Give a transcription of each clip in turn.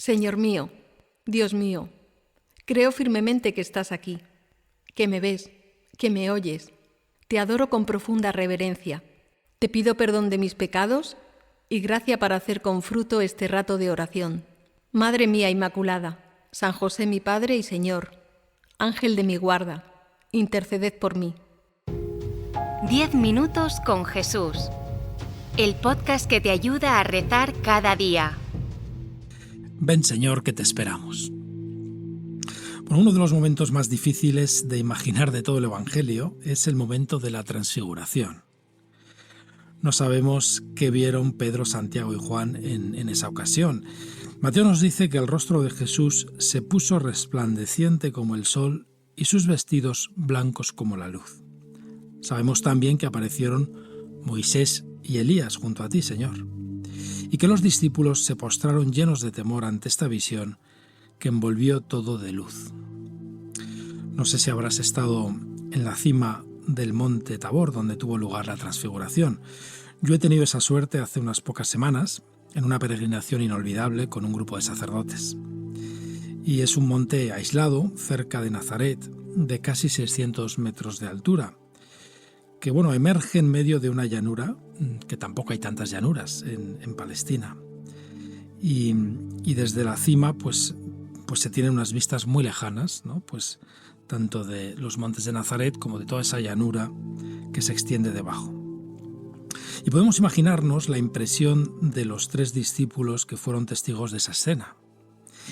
Señor mío, Dios mío, creo firmemente que estás aquí, que me ves, que me oyes. Te adoro con profunda reverencia. Te pido perdón de mis pecados y gracia para hacer con fruto este rato de oración. Madre mía Inmaculada, San José mi Padre y Señor, Ángel de mi guarda, interceded por mí. 10 minutos con Jesús. El podcast que te ayuda a rezar cada día. Ven, Señor, que te esperamos. Bueno, uno de los momentos más difíciles de imaginar de todo el Evangelio es el momento de la transfiguración. No sabemos qué vieron Pedro, Santiago y Juan en esa ocasión. Mateo nos dice que el rostro de Jesús se puso resplandeciente como el sol y sus vestidos blancos como la luz. Sabemos también que aparecieron Moisés y Elías junto a ti, Señor, y que los discípulos se postraron llenos de temor ante esta visión que envolvió todo de luz. No sé si habrás estado en la cima del monte Tabor, donde tuvo lugar la transfiguración. Yo he tenido esa suerte hace unas pocas semanas, en una peregrinación inolvidable con un grupo de sacerdotes. Y es un monte aislado, cerca de Nazaret, de casi 600 metros de altura, que emerge en medio de una llanura, que tampoco hay tantas llanuras en Palestina. Y desde la cima, pues se tienen unas vistas muy lejanas, ¿no? Pues tanto de los montes de Nazaret como de toda esa llanura que se extiende debajo. Y podemos imaginarnos la impresión de los 3 discípulos que fueron testigos de esa escena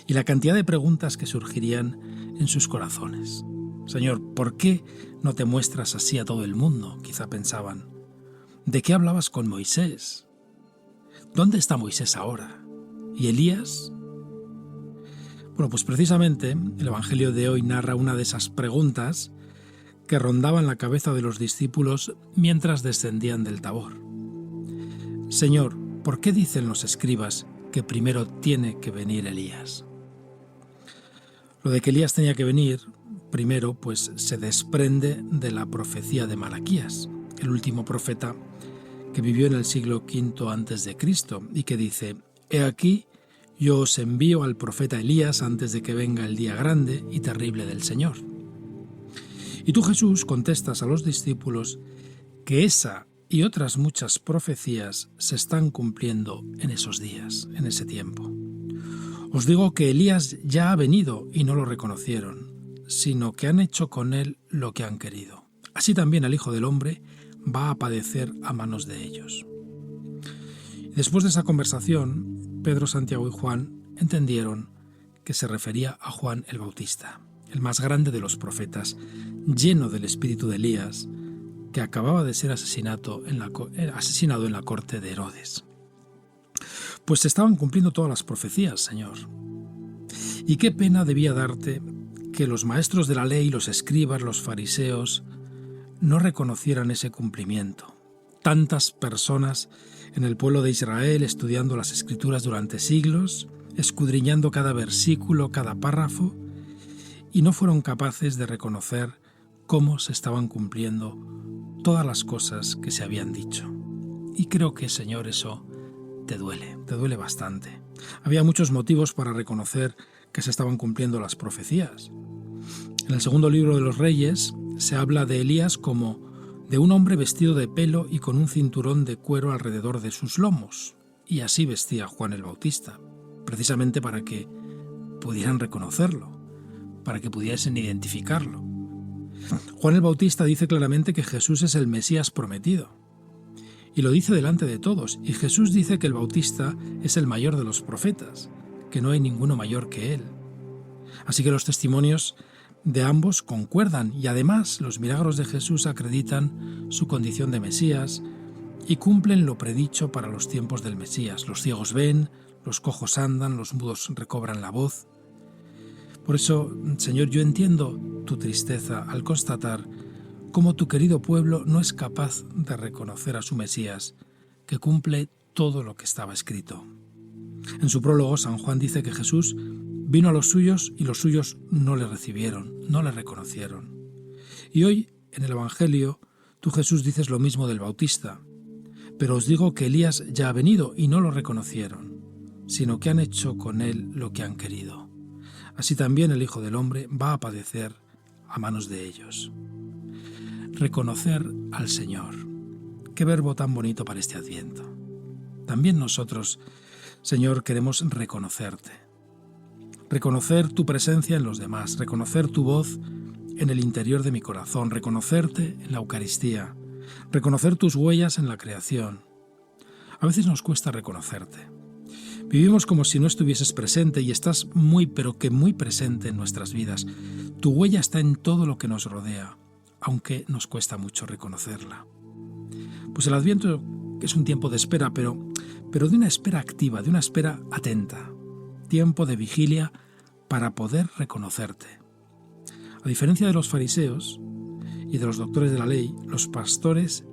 y la cantidad de preguntas que surgirían en sus corazones. Señor, ¿por qué no te muestras así a todo el mundo? Quizá pensaban. ¿De qué hablabas con Moisés? ¿Dónde está Moisés ahora? ¿Y Elías? Bueno, pues precisamente el Evangelio de hoy narra una de esas preguntas que rondaban la cabeza de los discípulos mientras descendían del Tabor. Señor, ¿por qué dicen los escribas que primero tiene que venir Elías? Lo de que Elías tenía que venir primero, pues se desprende de la profecía de Malaquías, el último profeta que vivió en el siglo V a.C. y que dice: «He aquí, yo os envío al profeta Elías antes de que venga el día grande y terrible del Señor». Y tú, Jesús, contestas a los discípulos que esa y otras muchas profecías se están cumpliendo en esos días, en ese tiempo. Os digo que Elías ya ha venido y no lo reconocieron, sino que han hecho con él lo que han querido. Así también el Hijo del Hombre va a padecer a manos de ellos. Después de esa conversación, Pedro, Santiago y Juan entendieron que se refería a Juan el Bautista, el más grande de los profetas, lleno del espíritu de Elías, que acababa de ser asesinado en la corte de Herodes. Pues se estaban cumpliendo todas las profecías, Señor. Y qué pena debía darte que los maestros de la ley, los escribas, los fariseos, no reconocieran ese cumplimiento. Tantas personas en el pueblo de Israel estudiando las Escrituras durante siglos, escudriñando cada versículo, cada párrafo, y no fueron capaces de reconocer cómo se estaban cumpliendo todas las cosas que se habían dicho. Y creo que, Señor, eso te duele bastante. Había muchos motivos para reconocer que se estaban cumpliendo las profecías. En el segundo libro de los Reyes se habla de Elías como de un hombre vestido de pelo y con un cinturón de cuero alrededor de sus lomos. Y así vestía Juan el Bautista, precisamente para que pudieran reconocerlo, para que pudiesen identificarlo. Juan el Bautista dice claramente que Jesús es el Mesías prometido, y lo dice delante de todos, y Jesús dice que el Bautista es el mayor de los profetas, que no hay ninguno mayor que él. Así que los testimonios de ambos concuerdan, y además los milagros de Jesús acreditan su condición de Mesías y cumplen lo predicho para los tiempos del Mesías. Los ciegos ven, los cojos andan, los mudos recobran la voz. Por eso, Señor, yo entiendo tu tristeza al constatar cómo tu querido pueblo no es capaz de reconocer a su Mesías, que cumple todo lo que estaba escrito. En su prólogo, San Juan dice que Jesús vino a los suyos y los suyos no le recibieron, no le reconocieron. Y hoy, en el Evangelio, tú, Jesús, dices lo mismo del Bautista. Pero os digo que Elías ya ha venido y no lo reconocieron. sino que han hecho con él lo que han querido. Así también el Hijo del Hombre va a padecer a manos de ellos. Reconocer al Señor. Qué verbo tan bonito para este Adviento. También nosotros, Señor, queremos reconocerte. Reconocer tu presencia en los demás, reconocer tu voz en el interior de mi corazón, reconocerte en la Eucaristía, reconocer tus huellas en la creación. A veces nos cuesta reconocerte. Vivimos como si no estuvieses presente y estás muy, pero que muy presente en nuestras vidas. Tu huella está en todo lo que nos rodea, aunque nos cuesta mucho reconocerla. Pues el Adviento es un tiempo de espera, pero de una espera activa, de una espera atenta. Tiempo de vigilia para poder reconocerte. A diferencia de los fariseos y de los doctores de la ley, los pastores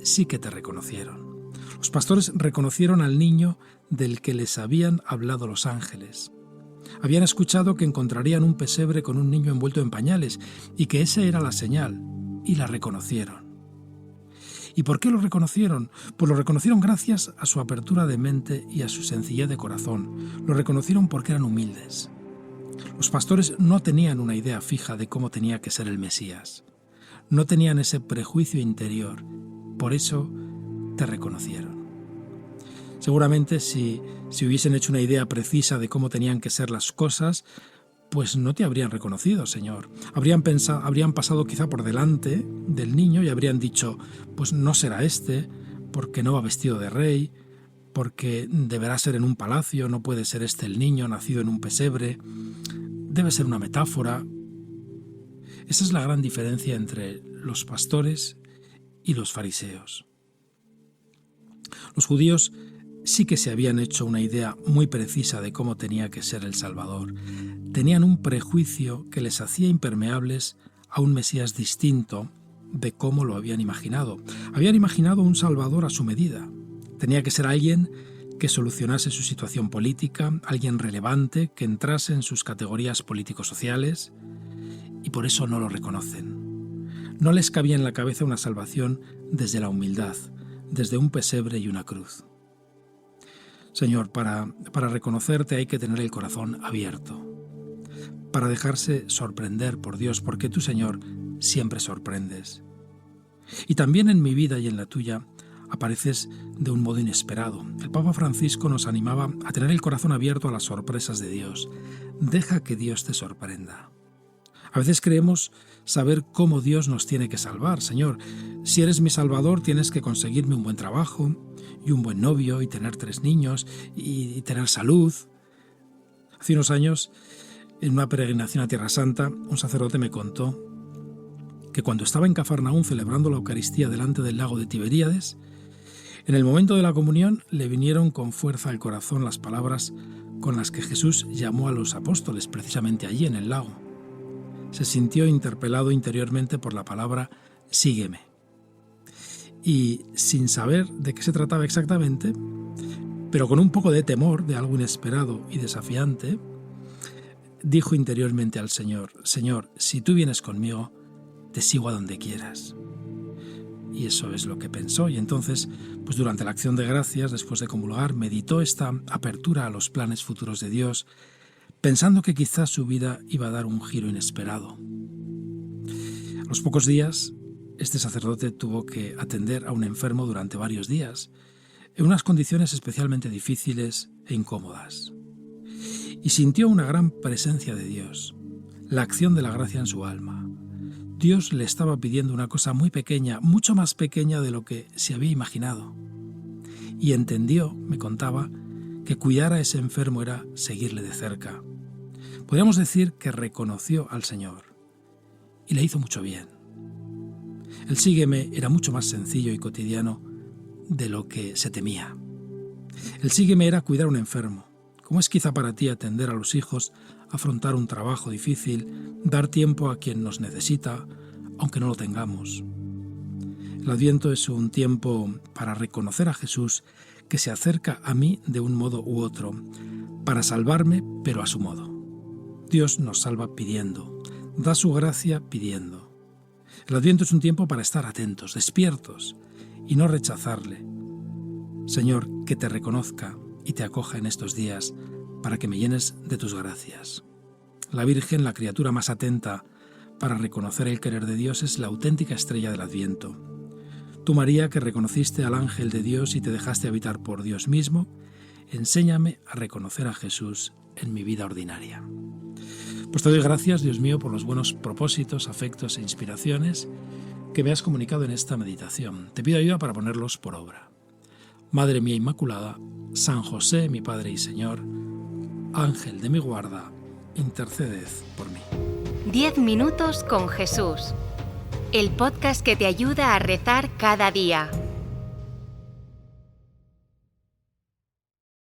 sí que te reconocieron. Los pastores reconocieron al niño del que les habían hablado los ángeles. Habían escuchado que encontrarían un pesebre con un niño envuelto en pañales y que esa era la señal, y la reconocieron. ¿Y por qué lo reconocieron? Pues lo reconocieron gracias a su apertura de mente y a su sencillez de corazón. Lo reconocieron porque eran humildes. Los pastores no tenían una idea fija de cómo tenía que ser el Mesías. No tenían ese prejuicio interior. Por eso te reconocieron. Seguramente si hubiesen hecho una idea precisa de cómo tenían que ser las cosas, pues no te habrían reconocido, Señor. Habrían pasado quizá por delante del niño y habrían dicho, pues no será este, porque no va vestido de rey, porque deberá ser en un palacio, no puede ser este el niño nacido en un pesebre, debe ser una metáfora. Esa es la gran diferencia entre los pastores y los fariseos. Los judíos sí que se habían hecho una idea muy precisa de cómo tenía que ser el Salvador. Tenían un prejuicio que les hacía impermeables a un Mesías distinto de cómo lo habían imaginado. Habían imaginado un Salvador a su medida. Tenía que ser alguien que solucionase su situación política, alguien relevante, que entrase en sus categorías político-sociales, y por eso no lo reconocen. No les cabía en la cabeza una salvación desde la humildad, desde un pesebre y una cruz. Señor, para reconocerte hay que tener el corazón abierto, para dejarse sorprender por Dios, porque tú, Señor, siempre sorprendes. Y también en mi vida y en la tuya apareces de un modo inesperado. El Papa Francisco nos animaba a tener el corazón abierto a las sorpresas de Dios. Deja que Dios te sorprenda. A veces creemos saber cómo Dios nos tiene que salvar. Señor, si eres mi Salvador, tienes que conseguirme un buen trabajo y un buen novio y tener 3 niños y tener salud. Hace unos años, en una peregrinación a Tierra Santa, un sacerdote me contó que cuando estaba en Cafarnaún celebrando la Eucaristía delante del lago de Tiberíades, en el momento de la comunión le vinieron con fuerza al corazón las palabras con las que Jesús llamó a los apóstoles precisamente allí en el lago. Se sintió interpelado interiormente por la palabra «sígueme». Y sin saber de qué se trataba exactamente, pero con un poco de temor de algo inesperado y desafiante, dijo interiormente al Señor: «Señor, si tú vienes conmigo, te sigo a donde quieras». Y eso es lo que pensó. Y entonces, pues durante la acción de gracias, después de comulgar, meditó esta apertura a los planes futuros de Dios, pensando que quizás su vida iba a dar un giro inesperado. A los pocos días, este sacerdote tuvo que atender a un enfermo durante varios días, en unas condiciones especialmente difíciles e incómodas. Y sintió una gran presencia de Dios, la acción de la gracia en su alma. Dios le estaba pidiendo una cosa muy pequeña, mucho más pequeña de lo que se había imaginado. Y entendió, me contaba, que cuidar a ese enfermo era seguirle de cerca. Podríamos decir que reconoció al Señor y le hizo mucho bien. El sígueme era mucho más sencillo y cotidiano de lo que se temía. El sígueme era cuidar a un enfermo, como es quizá para ti atender a los hijos, afrontar un trabajo difícil, dar tiempo a quien nos necesita, aunque no lo tengamos. El Adviento es un tiempo para reconocer a Jesús que se acerca a mí de un modo u otro, para salvarme, pero a su modo. Dios nos salva pidiendo, da su gracia pidiendo. El Adviento es un tiempo para estar atentos, despiertos, y no rechazarle. Señor, que te reconozca, y te acoja en estos días para que me llenes de tus gracias. La Virgen, la criatura más atenta para reconocer el querer de Dios, es la auténtica estrella del Adviento. Tú, María, que reconociste al ángel de Dios y te dejaste habitar por Dios mismo, enséñame a reconocer a Jesús en mi vida ordinaria. Pues te doy gracias, Dios mío, por los buenos propósitos, afectos e inspiraciones que me has comunicado en esta meditación. Te pido ayuda para ponerlos por obra. Madre mía Inmaculada, San José, mi Padre y Señor, Ángel de mi guarda, interceded por mí. 10 minutos con Jesús. El podcast que te ayuda a rezar cada día.